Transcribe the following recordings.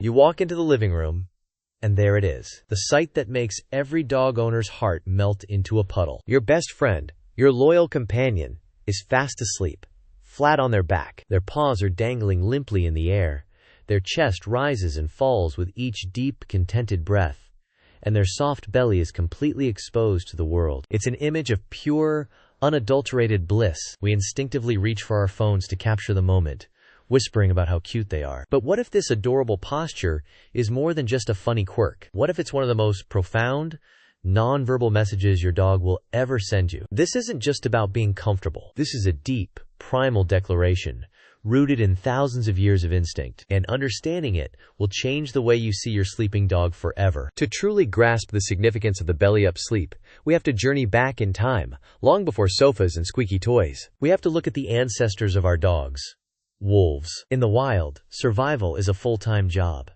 You walk into the living room, and there it is. The sight that makes every dog owner's heart melt into a puddle. Your best friend, your loyal companion, is fast asleep, flat on their back. Their paws are dangling limply in the air. Their chest rises and falls with each deep, contented breath, and their soft belly is completely exposed to the world. It's an image of pure, unadulterated bliss. We instinctively reach for our phones to capture the moment, whispering about how cute they are. But what if this adorable posture is more than just a funny quirk? What if it's one of the most profound, non-verbal messages your dog will ever send you? This isn't just about being comfortable. This is a deep, primal declaration, rooted in thousands of years of instinct, and understanding it will change the way you see your sleeping dog forever. To truly grasp the significance of the belly-up sleep, we have to journey back in time, long before sofas and squeaky toys. We have to look at the ancestors of our dogs. Wolves. In the wild, survival is a full-time job,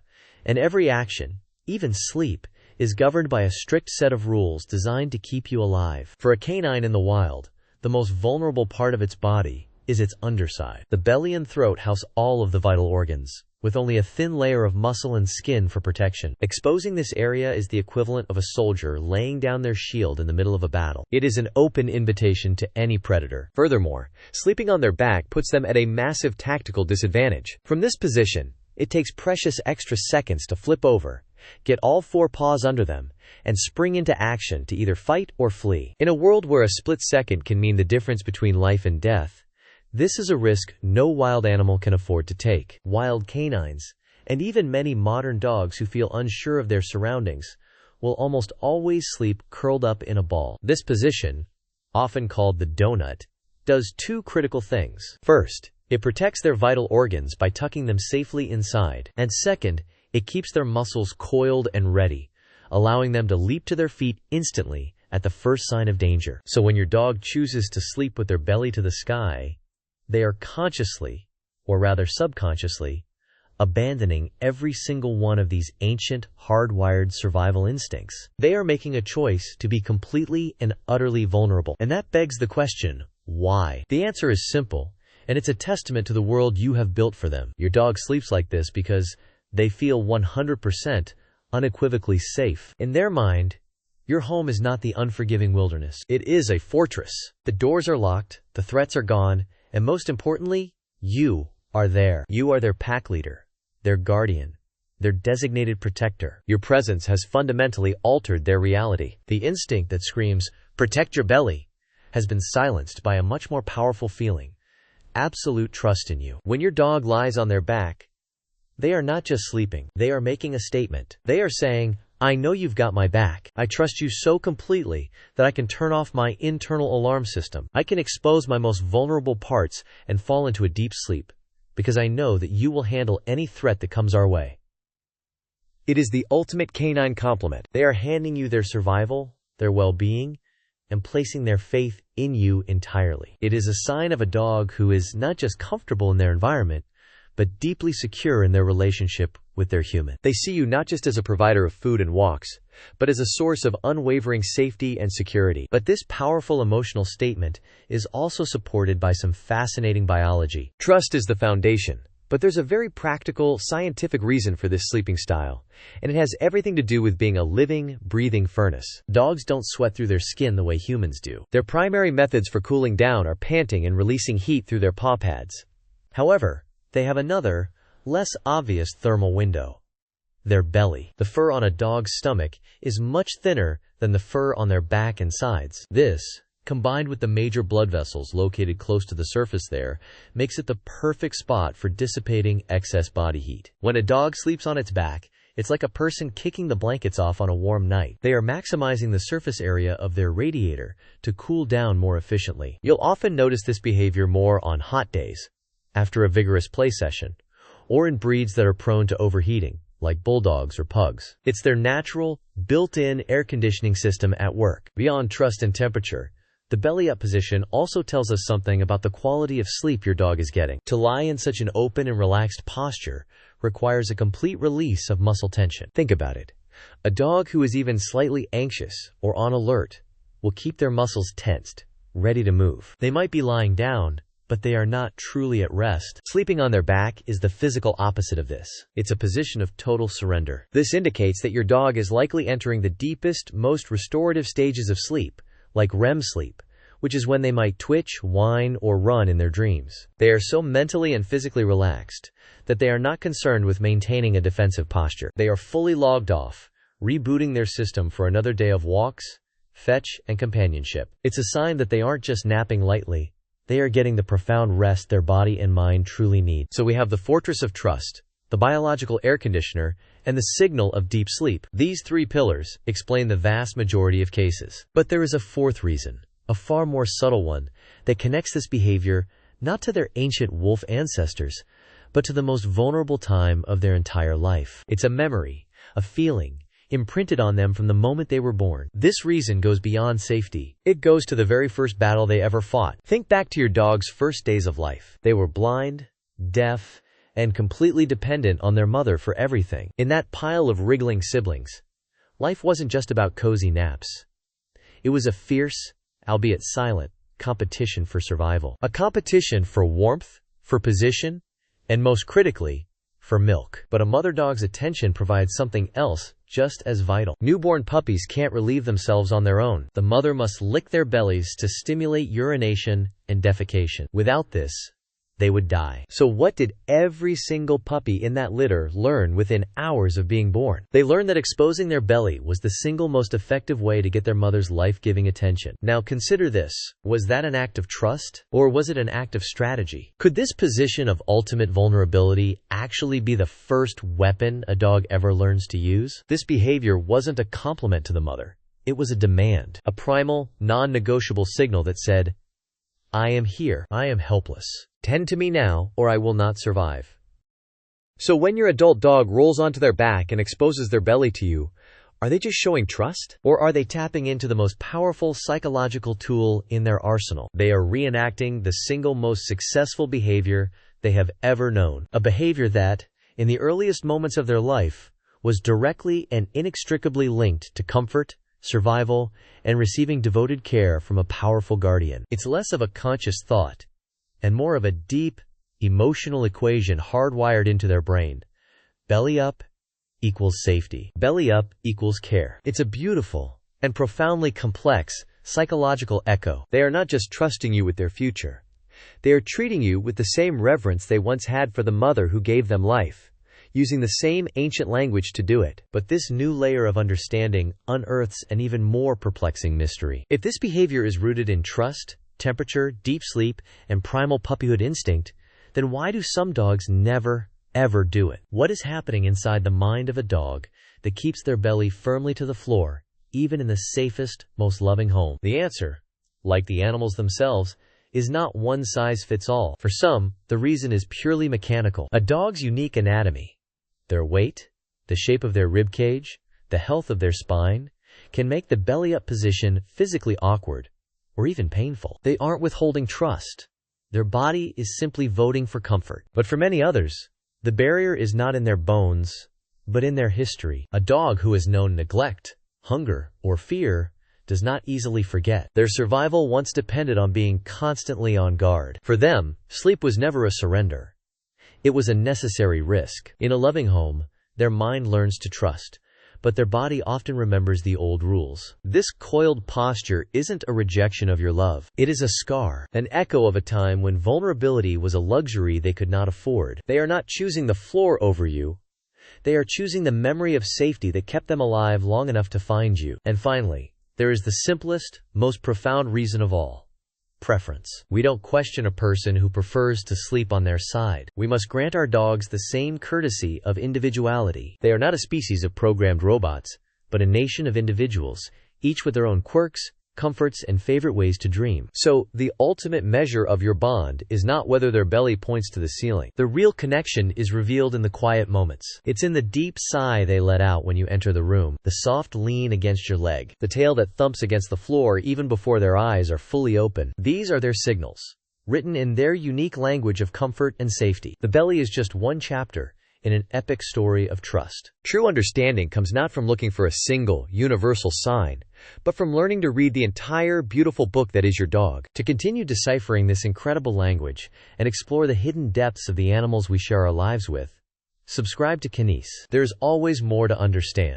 and every action, even sleep, is governed by a strict set of rules designed to keep you alive. For a canine in the wild, the most vulnerable part of its body is its underside. The belly and throat house all of the vital organs, with only a thin layer of muscle and skin for protection. Exposing this area is the equivalent of a soldier laying down their shield in the middle of a battle. It is an open invitation to any predator. Furthermore, sleeping on their back puts them at a massive tactical disadvantage. From this position, it takes precious extra seconds to flip over, get all four paws under them, and spring into action to either fight or flee. In a world where a split second can mean the difference between life and death, this is a risk no wild animal can afford to take. Wild canines, and even many modern dogs who feel unsure of their surroundings, will almost always sleep curled up in a ball. This position, often called the donut, does two critical things. First, it protects their vital organs by tucking them safely inside. And second, it keeps their muscles coiled and ready, allowing them to leap to their feet instantly at the first sign of danger. So when your dog chooses to sleep with their belly to the sky, they are consciously, or rather subconsciously, abandoning every single one of these ancient, hardwired survival instincts. They are making a choice to be completely and utterly vulnerable. And that begs the question, why? The answer is simple, and it's a testament to the world you have built for them. Your dog sleeps like this because they feel 100% unequivocally safe. In their mind, your home is not the unforgiving wilderness. It is a fortress. The doors are locked, the threats are gone, and most importantly, you are there. You are their pack leader, their guardian, their designated protector. Your presence has fundamentally altered their reality. The instinct that screams, "Protect your belly," has been silenced by a much more powerful feeling, absolute trust in you. When your dog lies on their back, they are not just sleeping. They are making a statement. They are saying, "I know you've got my back. I trust you so completely that I can turn off my internal alarm system. I can expose my most vulnerable parts and fall into a deep sleep, because I know that you will handle any threat that comes our way." It is the ultimate canine compliment. They are handing you their survival, their well-being, and placing their faith in you entirely. It is a sign of a dog who is not just comfortable in their environment, but deeply secure in their relationship with their human. They see you not just as a provider of food and walks, but as a source of unwavering safety and security. But this powerful emotional statement is also supported by some fascinating biology. Trust is the foundation, but there's a very practical, scientific reason for this sleeping style, and it has everything to do with being a living, breathing furnace. Dogs don't sweat through their skin the way humans do. Their primary methods for cooling down are panting and releasing heat through their paw pads. However, they have another, less obvious thermal window: their belly. The fur on a dog's stomach is much thinner than the fur on their back and sides. This, combined with the major blood vessels located close to the surface there, makes it the perfect spot for dissipating excess body heat. When a dog sleeps on its back, it's like a person kicking the blankets off on a warm night. They are maximizing the surface area of their radiator to cool down more efficiently. You'll often notice this behavior more on hot days, after a vigorous play session, or in breeds that are prone to overheating, like bulldogs or pugs. It's their natural, built-in air conditioning system at work. Beyond trust and temperature, the belly-up position also tells us something about the quality of sleep your dog is getting. To lie in such an open and relaxed posture requires a complete release of muscle tension. Think about it. A dog who is even slightly anxious or on alert will keep their muscles tensed, ready to move. They might be lying down, but they are not truly at rest. Sleeping on their back is the physical opposite of this. It's a position of total surrender. This indicates that your dog is likely entering the deepest, most restorative stages of sleep, like REM sleep, which is when they might twitch, whine, or run in their dreams. They are so mentally and physically relaxed that they are not concerned with maintaining a defensive posture. They are fully logged off, rebooting their system for another day of walks, fetch, and companionship. It's a sign that they aren't just napping lightly. They are getting the profound rest their body and mind truly need. So we have the fortress of trust, the biological air conditioner, and the signal of deep sleep. These three pillars explain the vast majority of cases. But there is a fourth reason, a far more subtle one, that connects this behavior not to their ancient wolf ancestors, but to the most vulnerable time of their entire life. It's a memory, a feeling, imprinted on them from the moment they were born. This reason goes beyond safety. It goes to the very first battle they ever fought. Think back to your dog's first days of life. They were blind, deaf, and completely dependent on their mother for everything. In that pile of wriggling siblings, life wasn't just about cozy naps. It was a fierce, albeit silent, competition for survival. A competition for warmth, for position, and most critically, for milk. But a mother dog's attention provides something else just as vital. Newborn puppies can't relieve themselves on their own. The mother must lick their bellies to stimulate urination and defecation. Without this, they would die. So what did every single puppy in that litter learn within hours of being born? They learned that exposing their belly was the single most effective way to get their mother's life-giving attention. Now consider this. Was that an act of trust? Or was it an act of strategy? Could this position of ultimate vulnerability actually be the first weapon a dog ever learns to use? This behavior wasn't a compliment to the mother. It was a demand, a primal, non-negotiable signal that said, I am here. I am helpless. Tend to me now, or I will not survive. So when your adult dog rolls onto their back and exposes their belly to you, are they just showing trust? Or are they tapping into the most powerful psychological tool in their arsenal? They are reenacting the single most successful behavior they have ever known. A behavior that, in the earliest moments of their life, was directly and inextricably linked to comfort, survival, and receiving devoted care from a powerful guardian. It's less of a conscious thought and more of a deep, emotional equation hardwired into their brain. Belly up equals safety. Belly up equals care. It's a beautiful and profoundly complex psychological echo. They are not just trusting you with their future. They are treating you with the same reverence they once had for the mother who gave them life, using the same ancient language to do it. But this new layer of understanding unearths an even more perplexing mystery. If this behavior is rooted in trust, temperature, deep sleep, and primal puppyhood instinct, then why do some dogs never, ever do it? What is happening inside the mind of a dog that keeps their belly firmly to the floor, even in the safest, most loving home? The answer, like the animals themselves, is not one size fits all. For some, the reason is purely mechanical. A dog's unique anatomy, their weight, the shape of their rib cage, the health of their spine, can make the belly-up position physically awkward or even painful. They aren't withholding trust. Their body is simply voting for comfort. But for many others, the barrier is not in their bones, but in their history. A dog who has known neglect, hunger, or fear does not easily forget. Their survival once depended on being constantly on guard. For them, sleep was never a surrender. It was a necessary risk. In a loving home, their mind learns to trust, but their body often remembers the old rules. This coiled posture isn't a rejection of your love. It is a scar, an echo of a time when vulnerability was a luxury they could not afford. They are not choosing the floor over you. They are choosing the memory of safety that kept them alive long enough to find you. And finally, there is the simplest, most profound reason of all. Preference. We don't question a person who prefers to sleep on their side. We must grant our dogs the same courtesy of individuality. They are not a species of programmed robots, but a nation of individuals, each with their own quirks, comforts, and favorite ways to dream. So, the ultimate measure of your bond is not whether their belly points to the ceiling. The real connection is revealed in the quiet moments. It's in the deep sigh they let out when you enter the room, the soft lean against your leg, the tail that thumps against the floor even before their eyes are fully open. These are their signals, written in their unique language of comfort and safety. The belly is just one chapter in an epic story of trust. True understanding comes not from looking for a single, universal sign, but from learning to read the entire beautiful book that is your dog. To continue deciphering this incredible language and explore the hidden depths of the animals we share our lives with, subscribe to Coziest. There's always more to understand.